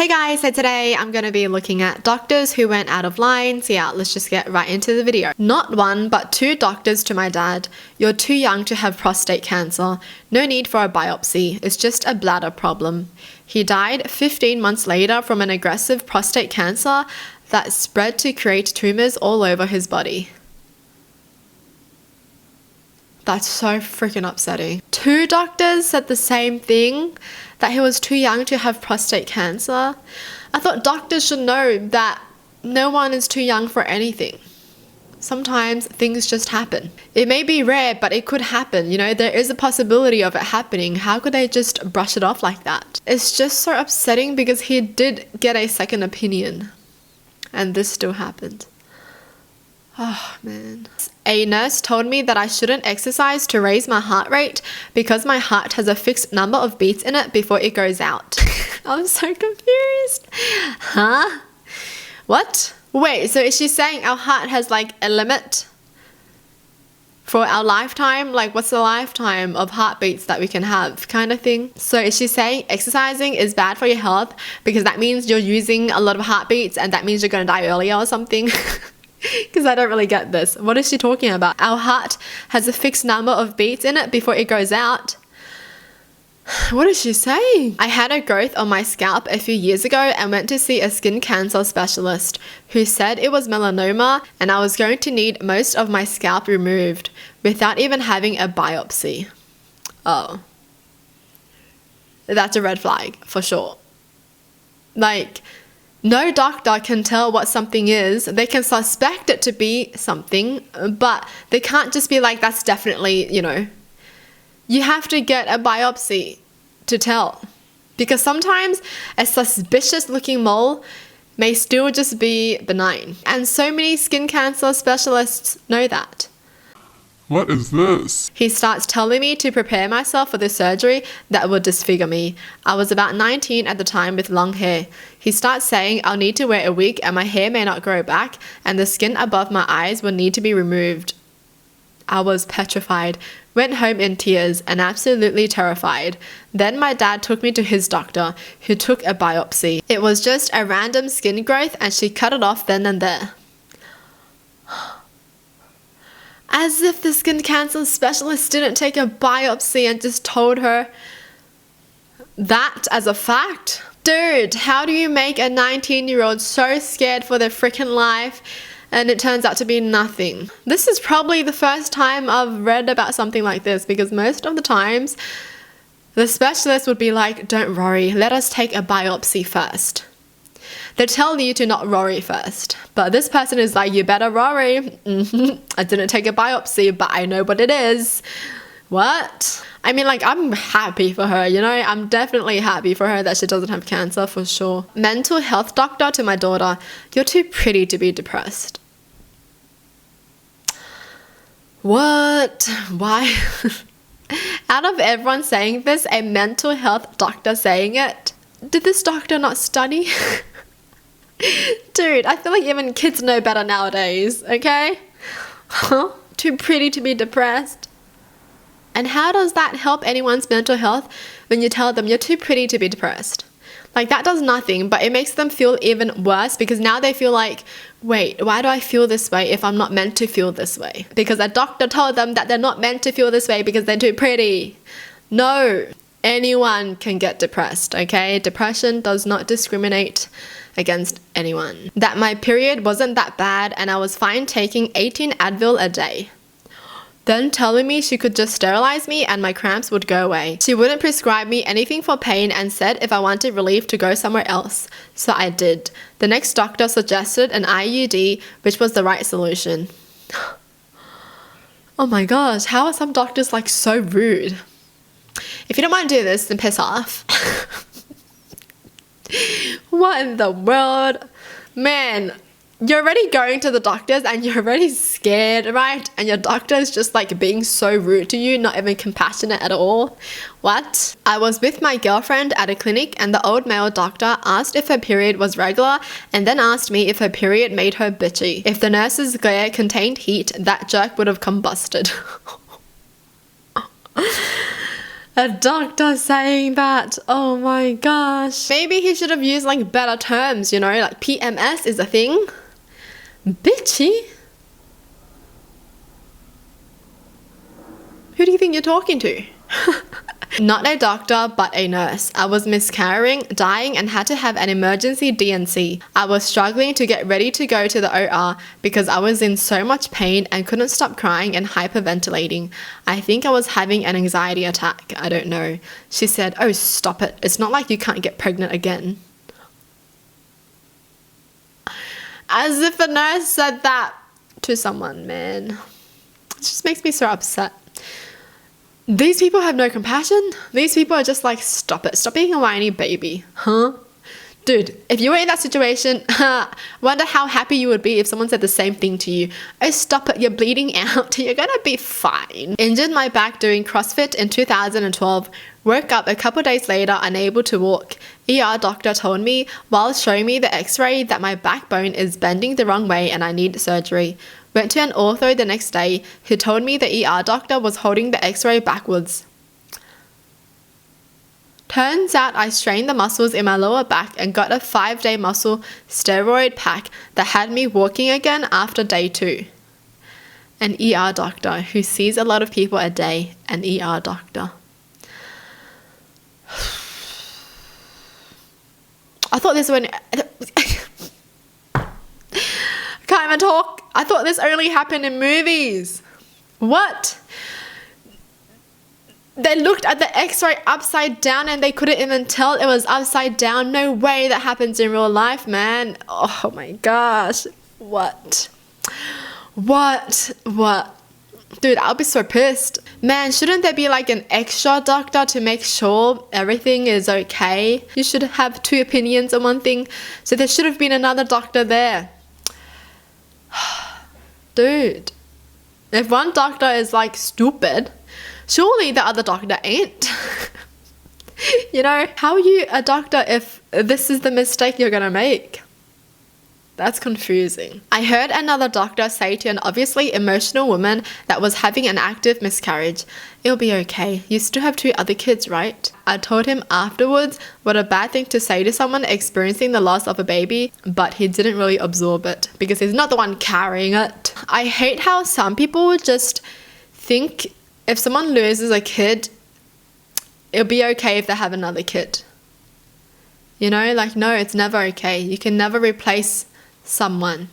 Hey guys, so today I'm going to be looking at doctors who went out of line. So yeah, let's just get right into the video. Not one, but two doctors to my dad. You're too young to have prostate cancer. No need for a biopsy. It's just a bladder problem. He died 15 months later from an aggressive prostate cancer that spread to create tumors all over his body. That's so freaking upsetting. Two doctors said the same thing, that he was too young to have prostate cancer. I thought doctors should know that no one is too young for anything. Sometimes things just happen. It may be rare, but it could happen. You know, there is a possibility of it happening. How could they just brush it off like that? It's just so upsetting because he did get a second opinion and this still happened. Oh man. A nurse told me that I shouldn't exercise to raise my heart rate because my heart has a fixed number of beats in it before it goes out. I'm so confused. Huh? What? Wait, so is she saying our heart has like a limit for our lifetime? Like what's the lifetime of heartbeats that we can have kind of thing? So is she saying exercising is bad for your health because that means you're using a lot of heartbeats and that means you're going to die earlier or something? Because I don't really get this. What is she talking about? Our heart has a fixed number of beats in it before it goes out. What is she saying? I had a growth on my scalp a few years ago and went to see a skin cancer specialist who said it was melanoma and I was going to need most of my scalp removed without even having a biopsy. Oh. That's a red flag for sure. Like, no doctor can tell what something is. They can suspect it to be something, but they can't just be like, that's definitely, you know. You have to get a biopsy to tell. Because sometimes a suspicious looking mole may still just be benign. And so many skin cancer specialists know that. What is this? He starts telling me to prepare myself for the surgery that will disfigure me. I was about 19 at the time with long hair. He starts saying I'll need to wear a wig and my hair may not grow back and the skin above my eyes will need to be removed. I was petrified, went home in tears and absolutely terrified. Then my dad took me to his doctor who took a biopsy. It was just a random skin growth and she cut it off then and there. As if the skin cancer specialist didn't take a biopsy and just told her that as a fact. Dude, how do you make a 19-year-old so scared for their freaking life and it turns out to be nothing? This is probably the first time I've read about something like this because most of the times the specialist would be like, don't worry, let us take a biopsy first. They tell you to not worry first. But this person is like, you better worry. I didn't take a biopsy, but I know what it is. What? I mean, like, I'm happy for her, you know? I'm definitely happy for her that she doesn't have cancer for sure. Mental health doctor to my daughter, you're too pretty to be depressed. What? Why? Out of everyone saying this, a mental health doctor saying it, did this doctor not study? Dude, I feel like even kids know better nowadays, okay? Huh? Too pretty to be depressed. And how does that help anyone's mental health when you tell them you're too pretty to be depressed? Like, that does nothing, but it makes them feel even worse because now they feel like, wait, why do I feel this way if I'm not meant to feel this way? Because a doctor told them that they're not meant to feel this way because they're too pretty. No, anyone can get depressed, okay? Depression does not discriminate against anyone. That my period wasn't that bad and I was fine taking 18 Advil a day. Then telling me she could just sterilize me and my cramps would go away. She wouldn't prescribe me anything for pain and said if I wanted relief to go somewhere else. So I did. The next doctor suggested an IUD, which was the right solution. Oh my gosh, how are some doctors like so rude? If you don't want to do this, then piss off. What in the world? Man, you're already going to the doctors and you're already scared, right? And your doctor is just like being so rude to you, not even compassionate at all. What? I was with my girlfriend at a clinic and the old male doctor asked if her period was regular and then asked me if her period made her bitchy. If the nurse's glare contained heat, that jerk would have combusted. A doctor saying that. Oh my gosh. Maybe he should have used like better terms, you know, like PMS is a thing. Bitchy? Who do you think you're talking to? Not a doctor, but a nurse. I was miscarrying, dying, and had to have an emergency D&C. I was struggling to get ready to go to the OR because I was in so much pain and couldn't stop crying and hyperventilating. I think I was having an anxiety attack. I don't know. She said, "Oh, stop it. It's not like you can't get pregnant again." As if a nurse said that to someone, man. It just makes me so upset. These people have no compassion. These people are just like, stop it. Stop being a whiny baby. Huh? Dude, if you were in that situation, wonder how happy you would be if someone said the same thing to you. Oh, stop it. You're bleeding out. You're gonna be fine. Injured my back doing CrossFit in 2012. Woke up a couple days later unable to walk. ER doctor told me while showing me the x-ray that my backbone is bending the wrong way and I need surgery. Went to an ortho the next day who told me the ER doctor was holding the x-ray backwards. Turns out I strained the muscles in my lower back and got a 5-day muscle steroid pack that had me walking again after day 2. An ER doctor who sees a lot of people a day, an ER doctor. I thought this one... Can't even talk. I thought this only happened in movies. What? They looked at the x-ray upside down and they couldn't even tell it was upside down. No way that happens in real life, man. Oh my gosh. What? Dude, I'll be so pissed. Man, shouldn't there be like an extra doctor to make sure everything is okay? You should have 2 opinions on one thing. So there should have been another doctor there. Dude, if one doctor is like stupid, surely the other doctor ain't. You know, how are you a doctor if this is the mistake you're gonna make? That's confusing. I heard another doctor say to an obviously emotional woman that was having an active miscarriage, "It'll be okay. You still have 2 other kids, right?" I told him afterwards what a bad thing to say to someone experiencing the loss of a baby, but he didn't really absorb it because he's not the one carrying it. I hate how some people just think if someone loses a kid, it'll be okay if they have another kid. You know, like, no, it's never okay. You can never replace someone.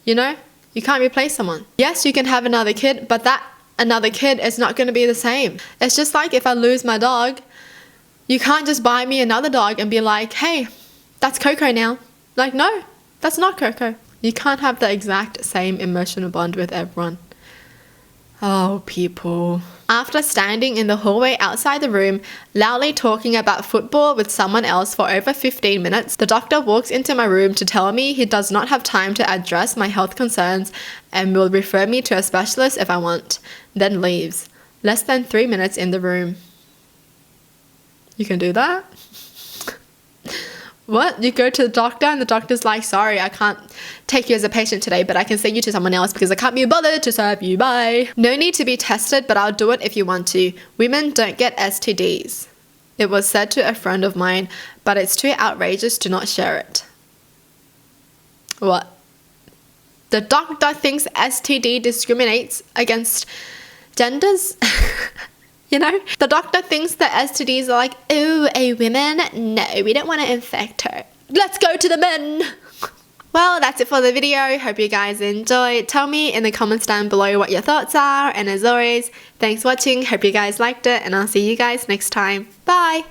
You know, you can't replace someone. Yes, you can have another kid, but that another kid is not going to be the same. It's just like if I lose my dog, you can't just buy me another dog and be like, "Hey, that's Coco now." Like, no, that's not Coco. You can't have the exact same emotional bond with everyone. Oh, people. After standing in the hallway outside the room, loudly talking about football with someone else for over 15 minutes, the doctor walks into my room to tell me he does not have time to address my health concerns and will refer me to a specialist if I want, then leaves. Less than 3 minutes in the room. You can do that? What? You go to the doctor and the doctor's like, "Sorry, I can't take you as a patient today, but I can send you to someone else because I can't be bothered to serve you. Bye." No need to be tested, but I'll do it if you want to. Women don't get STDs. It was said to a friend of mine, but it's too outrageous to not share it. What? The doctor thinks STD discriminates against genders? You know, the doctor thinks that STDs are like, "Oh, a woman? No, we don't want to infect her. Let's go to the men." Well, that's it for the video. Hope you guys enjoyed. Tell me in the comments down below what your thoughts are. And as always, thanks for watching. Hope you guys liked it. And I'll see you guys next time. Bye.